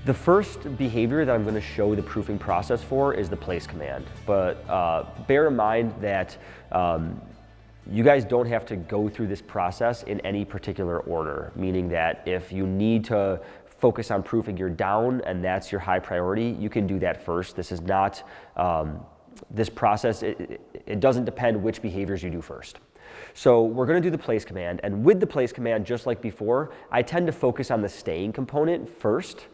The first behavior that I'm going to show the proofing process for is the place command, but bear in mind that you guys don't have to go through this process in any particular order, meaning that if you need to focus on proofing your down and that's your high priority, you can do that first. This is not, this process, it doesn't depend which behaviors you do first. So we're going to do the place command, and with the place command, just like before, I tend to focus on the staying component first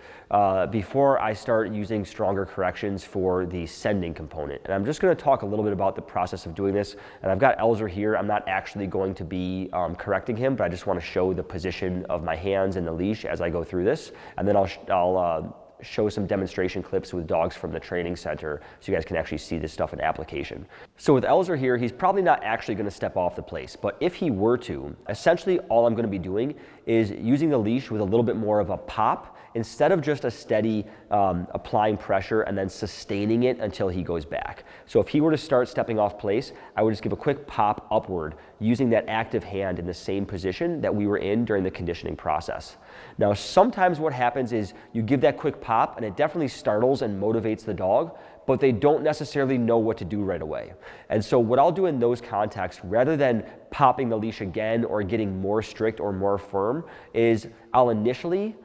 before I start using stronger corrections for the sending component. And I'm just going to talk a little bit about the process of doing this. And I've got Elzer here. I'm not actually going to be correcting him, but I just want to show the position of my hands in the leash as I go through this. And then I'll show some demonstration clips with dogs from the training center so you guys can actually see this stuff in application. So with Elzer here, he's probably not actually going to step off the place, but if he were to, essentially all I'm going to be doing is using the leash with a little bit more of a pop instead of just a steady applying pressure and then sustaining it until he goes back. So if he were to start stepping off place, I would just give a quick pop upward using that active hand in the same position that we were in during the conditioning process. Now, sometimes what happens is you give that quick pop and it definitely startles and motivates the dog, but they don't necessarily know what to do right away. And so what I'll do in those contexts, rather than popping the leash again or getting more strict or more firm, is I'll initially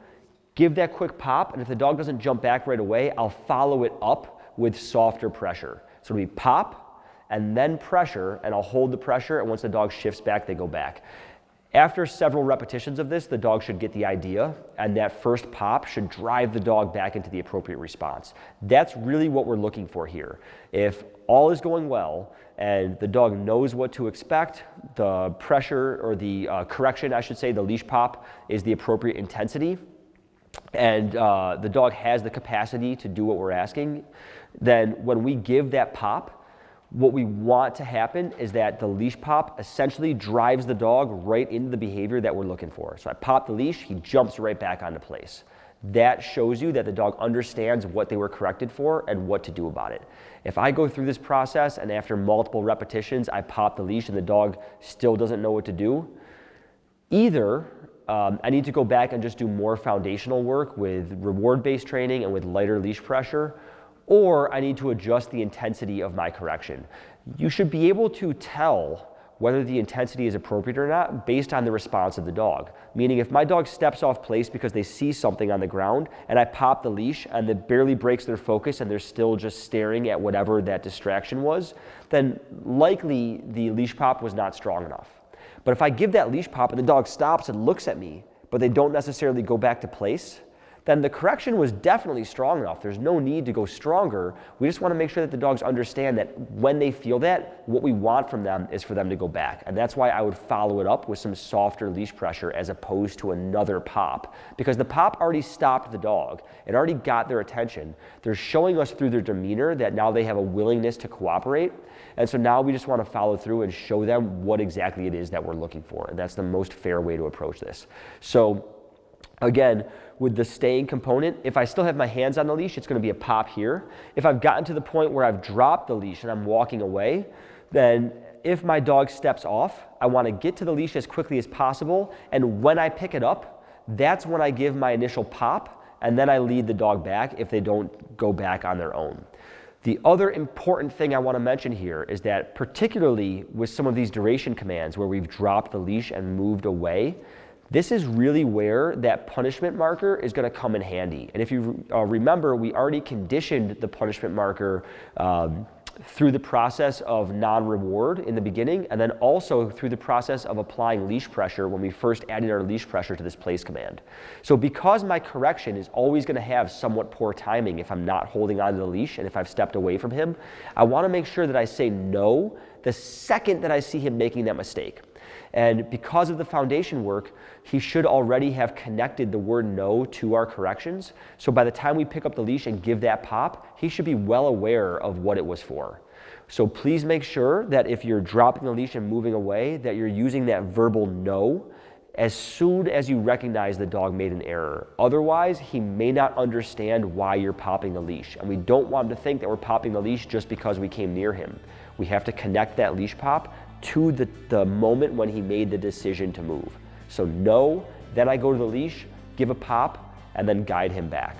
give that quick pop, and if the dog doesn't jump back right away, I'll follow it up with softer pressure. So it'll be pop and then pressure, and I'll hold the pressure, and once the dog shifts back, they go back. After several repetitions of this, the dog should get the idea, and that first pop should drive the dog back into the appropriate response. That's really what we're looking for here. If all is going well and the dog knows what to expect, the pressure, or the correction, I should say, the leash pop is the appropriate intensity, and the dog has the capacity to do what we're asking, then when we give that pop, what we want to happen is that the leash pop essentially drives the dog right into the behavior that we're looking for. So I pop the leash, he jumps right back onto place. That shows you that the dog understands what they were corrected for and what to do about it. If I go through this process and after multiple repetitions I pop the leash and the dog still doesn't know what to do, either I need to go back and just do more foundational work with reward-based training and with lighter leash pressure, or I need to adjust the intensity of my correction. You should be able to tell whether the intensity is appropriate or not based on the response of the dog. Meaning if my dog steps off place because they see something on the ground and I pop the leash and it barely breaks their focus and they're still just staring at whatever that distraction was, then likely the leash pop was not strong enough. But if I give that leash pop and the dog stops and looks at me, but they don't necessarily go back to place, then the correction was definitely strong enough. There's no need to go stronger. We just want to make sure that the dogs understand that when they feel that, what we want from them is for them to go back. And that's why I would follow it up with some softer leash pressure as opposed to another pop. Because the pop already stopped the dog. It already got their attention. They're showing us through their demeanor that now they have a willingness to cooperate. And so now we just want to follow through and show them what exactly it is that we're looking for. And that's the most fair way to approach this. So again, with the staying component, if I still have my hands on the leash, it's going to be a pop here. If I've gotten to the point where I've dropped the leash and I'm walking away, then if my dog steps off, I want to get to the leash as quickly as possible. And when I pick it up, that's when I give my initial pop, and then I lead the dog back if they don't go back on their own. The other important thing I want to mention here is that particularly with some of these duration commands where we've dropped the leash and moved away, this is really where that punishment marker is going to come in handy. And if you remember, we already conditioned the punishment marker through the process of non-reward in the beginning, and then also through the process of applying leash pressure when we first added our leash pressure to this place command. So because my correction is always going to have somewhat poor timing if I'm not holding onto the leash and if I've stepped away from him, I want to make sure that I say no the second that I see him making that mistake. And because of the foundation work, he should already have connected the word no to our corrections. So by the time we pick up the leash and give that pop, he should be well aware of what it was for. So please make sure that if you're dropping the leash and moving away, that you're using that verbal no as soon as you recognize the dog made an error. Otherwise, he may not understand why you're popping the leash. And we don't want him to think that we're popping the leash just because we came near him. We have to connect that leash pop to the moment when he made the decision to move. So no, then I go to the leash, give a pop, and then guide him back.